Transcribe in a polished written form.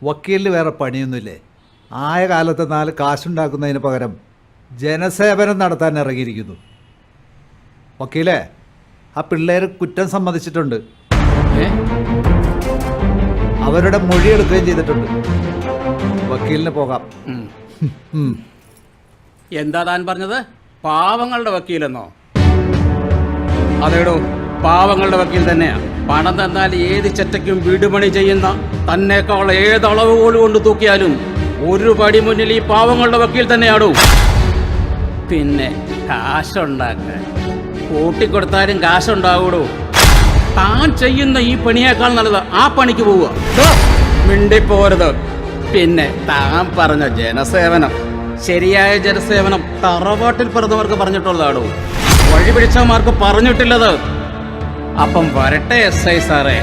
വക്കീലിന് വേറെ പണിയൊന്നുമില്ലേ? ആയ കാലത്ത് 4 കാശുണ്ടാക്കുന്നതിന് പകരം ജനസേവനം നടത്താൻ ഇറങ്ങിയിരിക്കുന്നു. വക്കീലേ, ആ പിള്ളേർ കുറ്റം സമ്മതിച്ചിട്ടുണ്ട്. അവരുടെ മൊഴിയെടുക്കുകയും ചെയ്തിട്ടുണ്ട്. വക്കീലിന് പോകാം. എന്താ താൻ പറഞ്ഞത്? പാവങ്ങളുടെ വക്കീലെന്നോ? അതേടോ, പാവങ്ങളുടെ വക്കീൽ തന്നെയാ. പണം തന്നാൽ ഏത് ചെറ്റയ്ക്കും വീടുപണി ചെയ്യുന്ന തന്നെക്കാൾ ഏതളവ് പോലും കൊണ്ട് തൂക്കിയാലും ഒരു പടി മുന്നിൽ ഈ പാവങ്ങളുടെ വക്കീൽ തന്നെയാണോ. പിന്നെ കാശുണ്ടാക്കാൻ കൂട്ടിക്കൊടുത്താലും കാശുണ്ടാവൂടോ. താൻ ചെയ്യുന്ന ഈ പണിയേക്കാൾ നല്ലത് ആ പണിക്ക് പോവുക. മിണ്ടിപ്പോരുത്. പിന്നെ താൻ പറഞ്ഞ ജനസേവനം, ശരിയായ ജനസേവനം തറവാട്ടിൽ പിറന്നവർക്ക് പറഞ്ഞിട്ടുള്ളതാണോ? വഴി പിടിച്ചവന്മാർക്ക് പറഞ്ഞിട്ടില്ലത്. അപ്പം വരട്ടെ SI സാറേ.